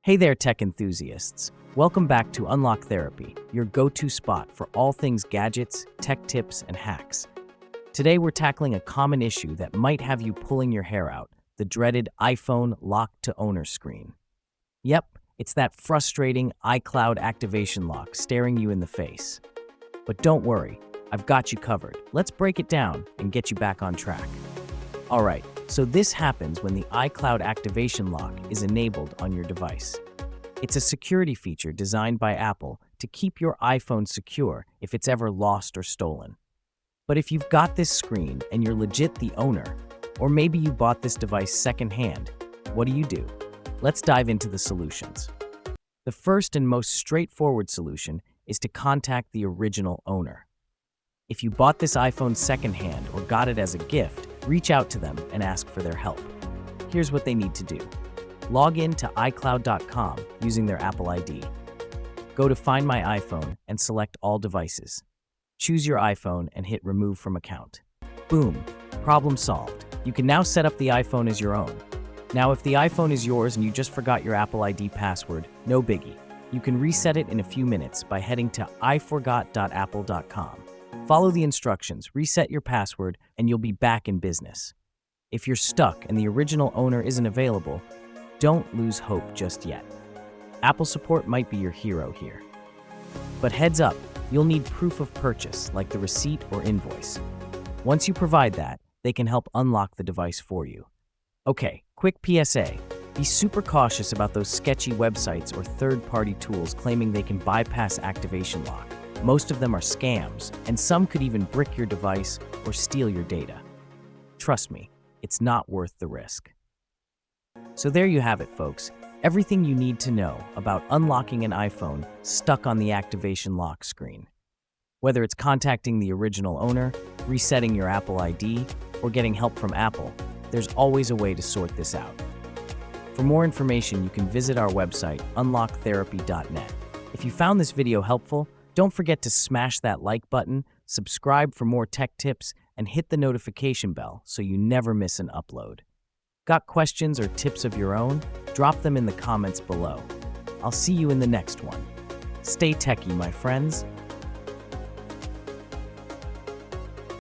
Hey there, tech enthusiasts. Welcome back to Unlock Therapy, your go-to spot for all things gadgets, tech tips, and hacks. Today, we're tackling a common issue that might have you pulling your hair out, the dreaded iPhone lock-to-owner screen. Yep, it's that frustrating iCloud activation lock staring you in the face. But don't worry, I've got you covered. Let's break it down and get you back on track. All right, so this happens when the iCloud activation lock is enabled on your device. It's a security feature designed by Apple to keep your iPhone secure if it's ever lost or stolen. But if you've got this screen and you're legit the owner, or maybe you bought this device secondhand, what do? Let's dive into the solutions. The first and most straightforward solution is to contact the original owner. If you bought this iPhone secondhand or got it as a gift, reach out to them and ask for their help. Here's what they need to do. Log in to iCloud.com using their Apple ID. Go to Find My iPhone and select All Devices. Choose your iPhone and hit Remove from Account. Boom, problem solved. You can now set up the iPhone as your own. Now, if the iPhone is yours and you just forgot your Apple ID password, no biggie. You can reset it in a few minutes by heading to iforgot.apple.com. Follow the instructions, reset your password, and you'll be back in business. If you're stuck and the original owner isn't available, don't lose hope just yet. Apple support might be your hero here. But heads up, you'll need proof of purchase, like the receipt or invoice. Once you provide that, they can help unlock the device for you. Okay, quick PSA. Be super cautious about those sketchy websites or third-party tools claiming they can bypass activation lock. Most of them are scams, and some could even brick your device or steal your data. Trust me, it's not worth the risk. So there you have it, folks. Everything you need to know about unlocking an iPhone stuck on the activation lock screen. Whether it's contacting the original owner, resetting your Apple ID, or getting help from Apple, there's always a way to sort this out. For more information, you can visit our website, unlocktherapy.net. If you found this video helpful, don't forget to smash that like button, subscribe for more tech tips, and hit the notification bell so you never miss an upload. Got questions or tips of your own? Drop them in the comments below. I'll see you in the next one. Stay techy, my friends.